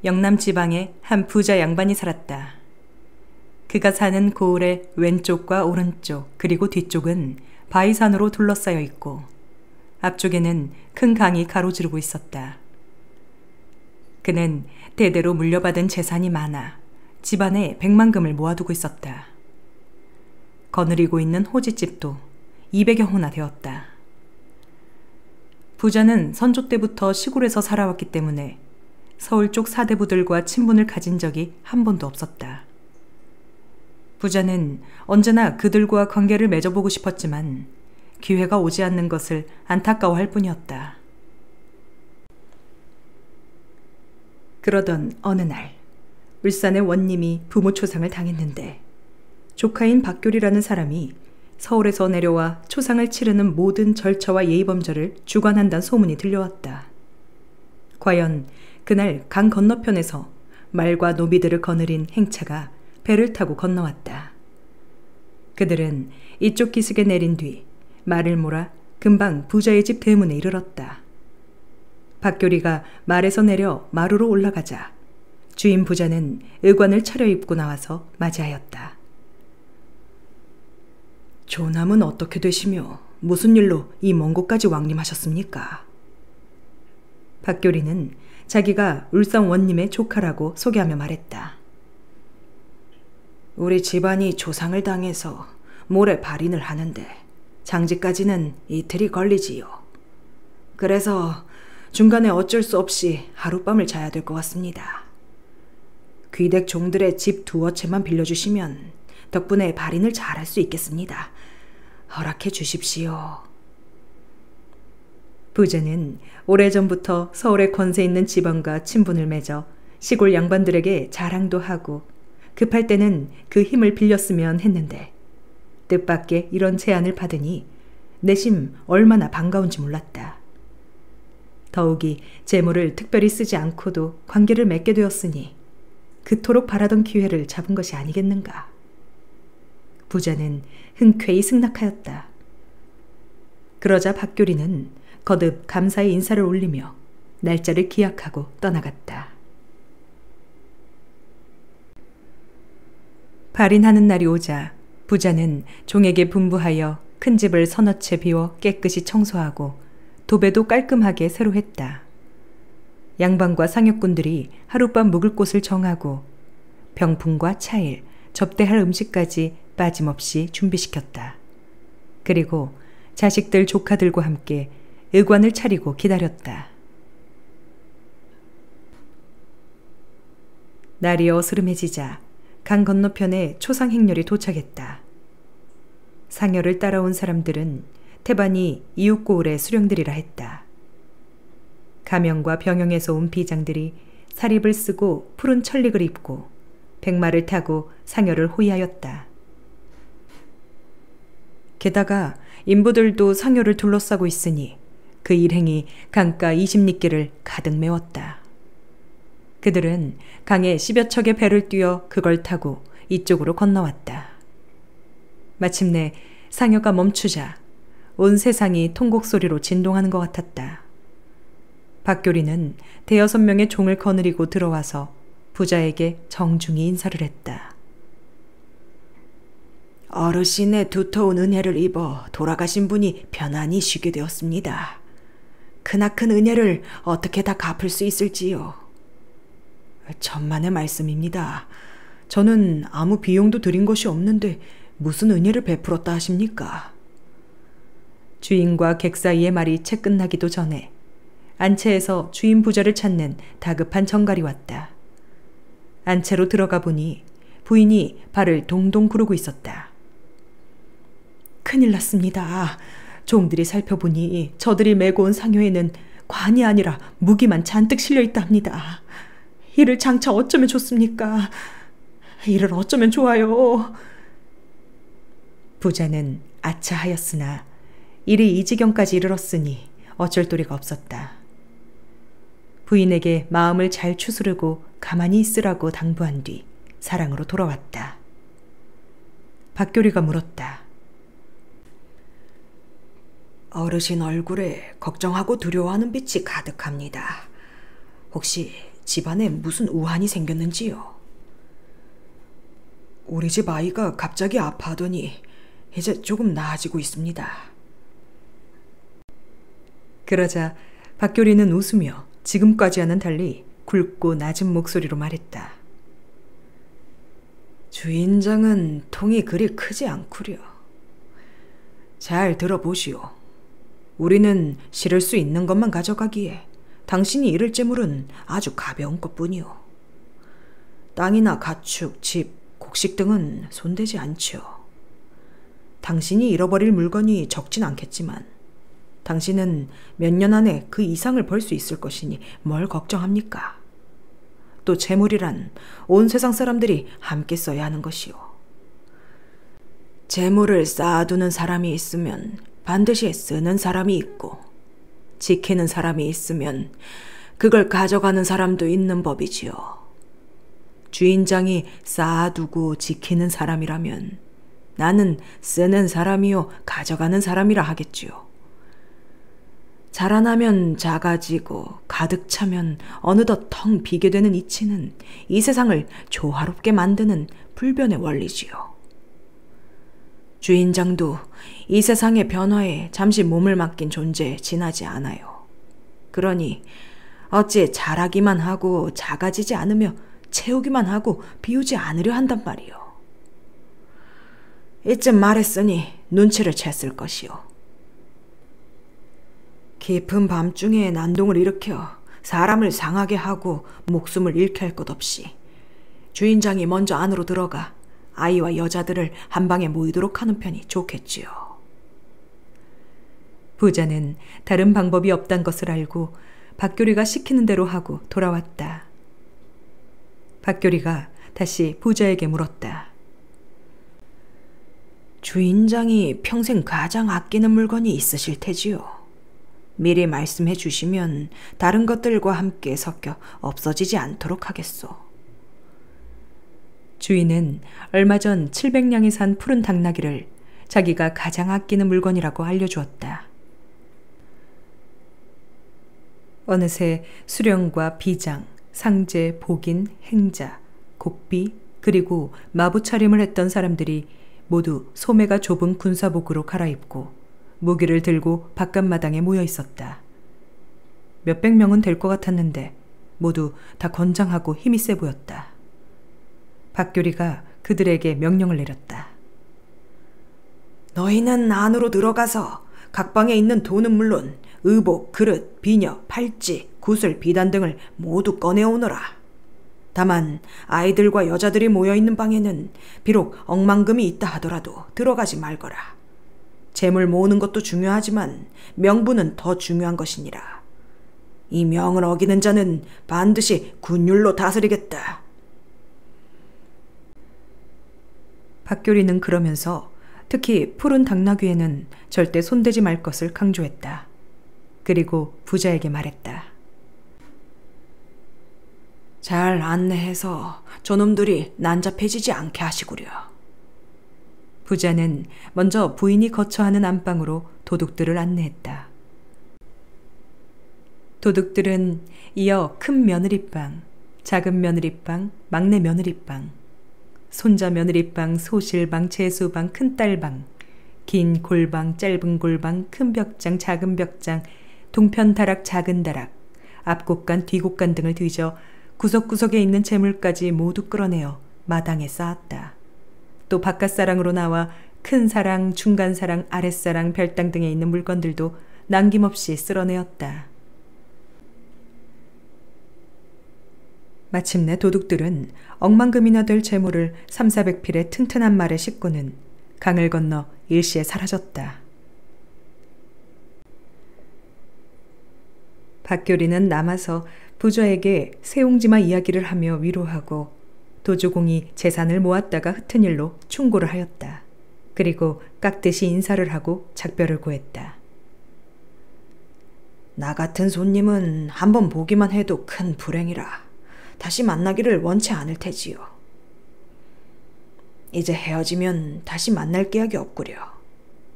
영남 지방에 한 부자 양반이 살았다. 그가 사는 고을의 왼쪽과 오른쪽 그리고 뒤쪽은 바위산으로 둘러싸여 있고 앞쪽에는 큰 강이 가로지르고 있었다. 그는 대대로 물려받은 재산이 많아 집안에 100만 금을 모아두고 있었다. 거느리고 있는 호짓집도 200여 호나 되었다. 부자는 선조 때부터 시골에서 살아왔기 때문에 서울 쪽 사대부들과 친분을 가진 적이 한 번도 없었다. 부자는 언제나 그들과 관계를 맺어보고 싶었지만 기회가 오지 않는 것을 안타까워할 뿐이었다. 그러던 어느 날 울산의 원님이 부모 초상을 당했는데 조카인 박교리라는 사람이 서울에서 내려와 초상을 치르는 모든 절차와 예의범절을 주관한다는 소문이 들려왔다. 과연 그날 강 건너편에서 말과 노비들을 거느린 행차가 배를 타고 건너왔다. 그들은 이쪽 기슭에 내린 뒤 말을 몰아 금방 부자의 집 대문에 이르렀다. 박교리가 말에서 내려 마루로 올라가자 주인 부자는 의관을 차려입고 나와서 맞이하였다. 조남은 어떻게 되시며 무슨 일로 이 먼 곳까지 왕림하셨습니까? 박교리는 자기가 울산 원님의 조카라고 소개하며 말했다. 우리 집안이 조상을 당해서 모레 발인을 하는데 장지까지는 이틀이 걸리지요. 그래서 중간에 어쩔 수 없이 하룻밤을 자야 될 것 같습니다. 귀댁 종들의 집 두어 채만 빌려주시면 덕분에 발인을 잘할 수 있겠습니다. 허락해 주십시오. 부자는 오래전부터 서울에 권세 있는 집안과 친분을 맺어 시골 양반들에게 자랑도 하고 급할 때는 그 힘을 빌렸으면 했는데 뜻밖의 이런 제안을 받으니 내심 얼마나 반가운지 몰랐다. 더욱이 재물을 특별히 쓰지 않고도 관계를 맺게 되었으니 그토록 바라던 기회를 잡은 것이 아니겠는가. 부자는 흔쾌히 승낙하였다. 그러자 박교리는 거듭 감사의 인사를 올리며 날짜를 기약하고 떠나갔다. 발인하는 날이 오자 부자는 종에게 분부하여 큰 집을 서너 채 비워 깨끗이 청소하고 도배도 깔끔하게 새로 했다. 양반과 상역군들이 하룻밤 묵을 곳을 정하고 병풍과 차일, 접대할 음식까지 빠짐없이 준비시켰다. 그리고 자식들 조카들과 함께 의관을 차리고 기다렸다. 날이 어스름해지자 강 건너편에 초상 행렬이 도착했다. 상여를 따라온 사람들은 태반이 이웃 고을의 수령들이라 했다. 가명과 병영에서 온 비장들이 사립을 쓰고 푸른 천릭을 입고 백마를 타고 상여를 호위하였다. 게다가 인부들도 상여를 둘러싸고 있으니 그 일행이 강가 20리길을 가득 메웠다. 그들은 강에 10여 척의 배를 띄워 그걸 타고 이쪽으로 건너왔다. 마침내 상여가 멈추자 온 세상이 통곡소리로 진동하는 것 같았다. 박교리는 대여섯 명의 종을 거느리고 들어와서 부자에게 정중히 인사를 했다. 어르신의 두터운 은혜를 입어 돌아가신 분이 편안히 쉬게 되었습니다. 크나큰 은혜를 어떻게 다 갚을 수 있을지요? 천만의 말씀입니다. 저는 아무 비용도 드린 것이 없는데 무슨 은혜를 베풀었다 하십니까? 주인과 객 사이의 말이 채 끝나기도 전에 안채에서 주인 부자를 찾는 다급한 정갈이 왔다. 안채로 들어가 보니 부인이 발을 동동 구르고 있었다. 큰일 났습니다. 종들이 살펴보니 저들이 메고 온 상여에는 관이 아니라 무기만 잔뜩 실려 있다 합니다. 이를 장차 어쩌면 좋습니까? 이를 어쩌면 좋아요. 부자는 아차하였으나 일이 이 지경까지 이르렀으니 어쩔 도리가 없었다. 부인에게 마음을 잘 추스르고 가만히 있으라고 당부한 뒤 사랑으로 돌아왔다. 박교리가 물었다. 어르신 얼굴에 걱정하고 두려워하는 빛이 가득합니다. 혹시 집안에 무슨 우환이 생겼는지요. 우리 집 아이가 갑자기 아파하더니 이제 조금 나아지고 있습니다. 그러자 박교리는 웃으며 지금까지와는 달리 굵고 낮은 목소리로 말했다. 주인장은 통이 그리 크지 않구려. 잘 들어보시오. 우리는 실을 수 있는 것만 가져가기에 당신이 잃을 재물은 아주 가벼운 것뿐이오. 땅이나 가축, 집, 곡식 등은 손대지 않지요. 당신이 잃어버릴 물건이 적진 않겠지만 당신은 몇 년 안에 그 이상을 벌 수 있을 것이니 뭘 걱정합니까? 또 재물이란 온 세상 사람들이 함께 써야 하는 것이요. 재물을 쌓아두는 사람이 있으면 반드시 쓰는 사람이 있고 지키는 사람이 있으면 그걸 가져가는 사람도 있는 법이지요. 주인장이 쌓아두고 지키는 사람이라면 나는 쓰는 사람이요 가져가는 사람이라 하겠지요. 자라나면 작아지고 가득 차면 어느덧 텅 비게 되는 이치는 이 세상을 조화롭게 만드는 불변의 원리지요. 주인장도 이 세상의 변화에 잠시 몸을 맡긴 존재에 지나지 않아요. 그러니 어찌 자라기만 하고 작아지지 않으며 채우기만 하고 비우지 않으려 한단 말이요. 이쯤 말했으니 눈치를 챘을 것이요. 깊은 밤중에 난동을 일으켜 사람을 상하게 하고 목숨을 잃게 할 것 없이 주인장이 먼저 안으로 들어가 아이와 여자들을 한 방에 모이도록 하는 편이 좋겠지요. 부자는 다른 방법이 없단 것을 알고 박교리가 시키는 대로 하고 돌아왔다. 박교리가 다시 부자에게 물었다. 주인장이 평생 가장 아끼는 물건이 있으실 테지요. 미리 말씀해 주시면 다른 것들과 함께 섞여 없어지지 않도록 하겠소. 주인은 얼마 전 700냥이 산 푸른 당나귀를 자기가 가장 아끼는 물건이라고 알려주었다. 어느새 수령과 비장, 상제, 복인, 행자, 곡비, 그리고 마부 차림을 했던 사람들이 모두 소매가 좁은 군사복으로 갈아입고 무기를 들고 바깥마당에 모여 있었다. 몇백 명은 될 것 같았는데 모두 다 건장하고 힘이 세 보였다. 박교리가 그들에게 명령을 내렸다. 너희는 안으로 들어가서 각 방에 있는 돈은 물론 의복, 그릇, 비녀, 팔찌, 구슬, 비단 등을 모두 꺼내오너라. 다만 아이들과 여자들이 모여있는 방에는 비록 억만금이 있다 하더라도 들어가지 말거라. 재물 모으는 것도 중요하지만 명분은 더 중요한 것이니라. 이 명을 어기는 자는 반드시 군율로 다스리겠다. 박교리는 그러면서 특히 푸른 당나귀에는 절대 손대지 말 것을 강조했다. 그리고 부자에게 말했다. 잘 안내해서 저놈들이 난잡해지지 않게 하시구려. 부자는 먼저 부인이 거처하는 안방으로 도둑들을 안내했다. 도둑들은 이어 큰 며느리방, 작은 며느리방, 막내 며느리방, 손자 며느리방, 소실방, 재수방, 큰딸방, 긴 골방, 짧은 골방, 큰 벽장, 작은 벽장, 동편 다락, 작은 다락, 앞곳간, 뒷곳간 등을 뒤져 구석구석에 있는 재물까지 모두 끌어내어 마당에 쌓았다. 또 바깥사랑으로 나와 큰 사랑, 중간사랑, 아랫사랑, 별당 등에 있는 물건들도 남김없이 쓸어내었다. 마침내 도둑들은 억만금이나 될 재물을 300~400필의 튼튼한 말에 싣고는 강을 건너 일시에 사라졌다. 박교리는 남아서 부자에게 세옹지마 이야기를 하며 위로하고 도주공이 재산을 모았다가 흩은 일로 충고를 하였다. 그리고 깍듯이 인사를 하고 작별을 고했다. 나 같은 손님은 한번 보기만 해도 큰 불행이라 다시 만나기를 원치 않을 테지요. 이제 헤어지면 다시 만날 계약이 없구려.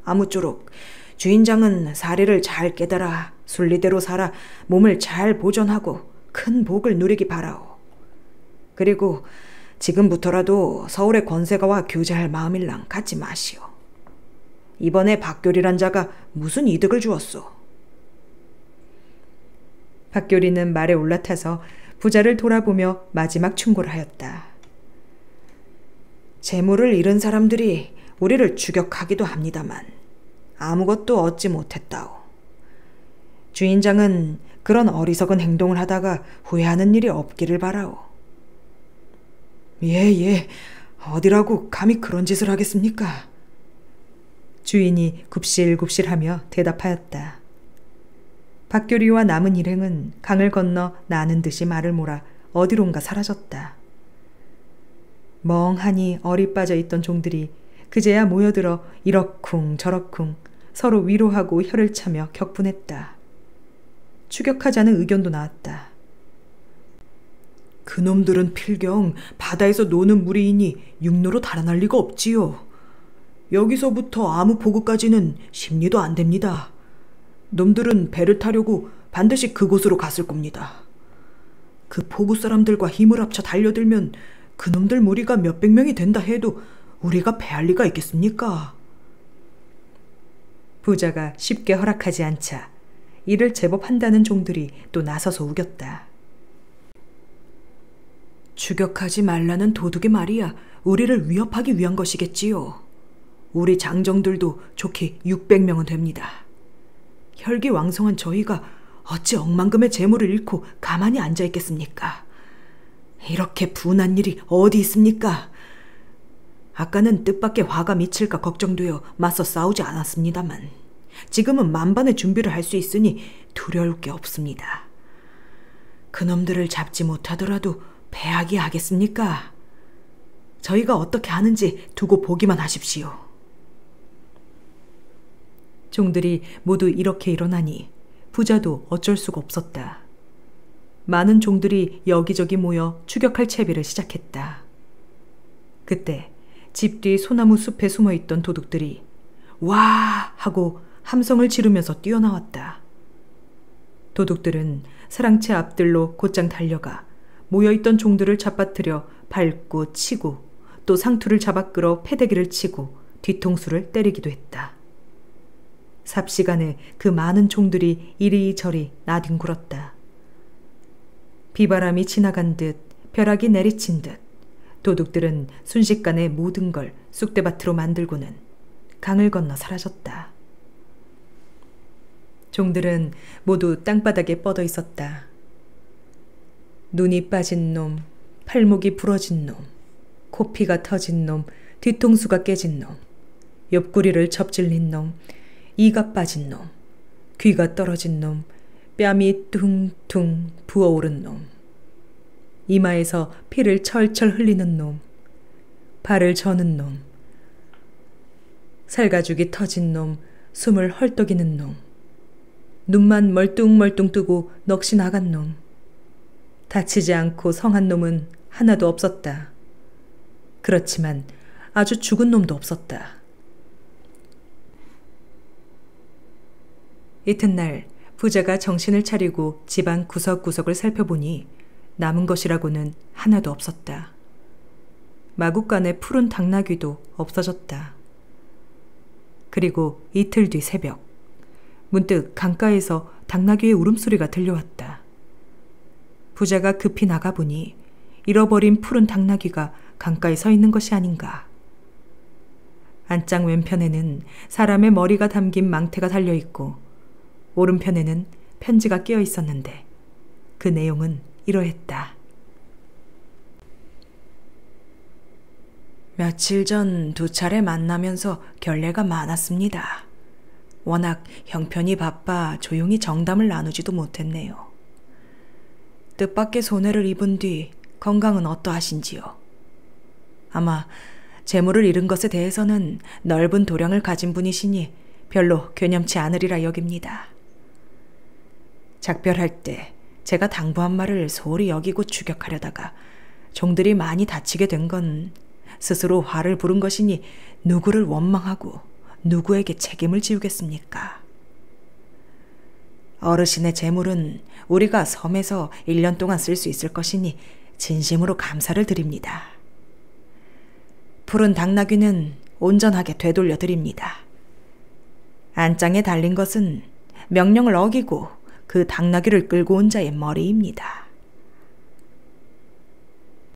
아무쪼록 주인장은 사리를 잘 깨달아 순리대로 살아 몸을 잘 보존하고 큰 복을 누리기 바라오. 그리고 지금부터라도 서울의 권세가와 교제할 마음일랑 갖지 마시오. 이번에 박교리란 자가 무슨 이득을 주었소? 박교리는 말에 올라타서 부자를 돌아보며 마지막 충고를 하였다. 재물을 잃은 사람들이 우리를 추격하기도 합니다만 아무것도 얻지 못했다오. 주인장은 그런 어리석은 행동을 하다가 후회하는 일이 없기를 바라오. 예, 어디라고 감히 그런 짓을 하겠습니까? 주인이 굽실굽실하며 대답하였다. 박교리와 남은 일행은 강을 건너 나는 듯이 말을 몰아 어디론가 사라졌다. 멍하니 얼이 빠져 있던 종들이 그제야 모여들어 이러쿵 저러쿵 서로 위로하고 혀를 차며 격분했다. 추격하자는 의견도 나왔다. 그놈들은 필경 바다에서 노는 무리이니 육로로 달아날 리가 없지요. 여기서부터 아무 포구까지는 심리도 안 됩니다. 놈들은 배를 타려고 반드시 그곳으로 갔을 겁니다. 그 포구 사람들과 힘을 합쳐 달려들면 그놈들 무리가 몇백 명이 된다 해도 우리가 패할 리가 있겠습니까? 부자가 쉽게 허락하지 않자 이를 제법 한다는 종들이 또 나서서 우겼다. 추격하지 말라는 도둑의 말이야 우리를 위협하기 위한 것이겠지요. 우리 장정들도 좋게 600명은 됩니다. 혈기왕성한 저희가 어찌 억만금의 재물을 잃고 가만히 앉아 있겠습니까? 이렇게 분한 일이 어디 있습니까? 아까는 뜻밖의 화가 미칠까 걱정되어 맞서 싸우지 않았습니다만 지금은 만반의 준비를 할 수 있으니 두려울 게 없습니다. 그놈들을 잡지 못하더라도 패하기 하겠습니까? 저희가 어떻게 하는지 두고 보기만 하십시오. 종들이 모두 이렇게 일어나니 부자도 어쩔 수가 없었다. 많은 종들이 여기저기 모여 추격할 채비를 시작했다. 그때 집 뒤 소나무 숲에 숨어있던 도둑들이 와! 하고 함성을 지르면서 뛰어나왔다. 도둑들은 사랑채 앞들로 곧장 달려가 모여있던 종들을 잡아뜨려 밟고 치고 또 상투를 잡아 끌어 패대기를 치고 뒤통수를 때리기도 했다. 삽시간에 그 많은 종들이 이리저리 나뒹굴었다. 비바람이 지나간 듯 벼락이 내리친 듯 도둑들은 순식간에 모든 걸 쑥대밭으로 만들고는 강을 건너 사라졌다. 종들은 모두 땅바닥에 뻗어 있었다. 눈이 빠진 놈, 팔목이 부러진 놈, 코피가 터진 놈, 뒤통수가 깨진 놈, 옆구리를 접질린 놈, 이가 빠진 놈, 귀가 떨어진 놈, 뺨이 퉁퉁 부어오른 놈, 이마에서 피를 철철 흘리는 놈, 발을 저는 놈, 살가죽이 터진 놈, 숨을 헐떡이는 놈, 눈만 멀뚱멀뚱 뜨고 넋이 나간 놈, 다치지 않고 성한 놈은 하나도 없었다. 그렇지만 아주 죽은 놈도 없었다. 이튿날 부자가 정신을 차리고 집안 구석구석을 살펴보니 남은 것이라고는 하나도 없었다. 마구간의 푸른 당나귀도 없어졌다. 그리고 이틀 뒤 새벽, 문득 강가에서 당나귀의 울음소리가 들려왔다. 부자가 급히 나가보니 잃어버린 푸른 당나귀가 강가에 서 있는 것이 아닌가. 안장 왼편에는 사람의 머리가 담긴 망태가 달려있고 오른편에는 편지가 끼어 있었는데 그 내용은 이러했다. 며칠 전 2차례 만나면서 결례가 많았습니다. 워낙 형편이 바빠 조용히 정담을 나누지도 못했네요. 뜻밖의 손해를 입은 뒤 건강은 어떠하신지요? 아마 재물을 잃은 것에 대해서는 넓은 도량을 가진 분이시니 별로 괴념치 않으리라 여깁니다. 작별할 때 제가 당부한 말을 소홀히 여기고 추격하려다가 종들이 많이 다치게 된 건 스스로 화를 부른 것이니 누구를 원망하고 누구에게 책임을 지우겠습니까? 어르신의 재물은 우리가 섬에서 1년 동안 쓸 수 있을 것이니 진심으로 감사를 드립니다. 푸른 당나귀는 온전하게 되돌려 드립니다. 안장에 달린 것은 명령을 어기고 그 당나귀를 끌고 온 자의 머리입니다.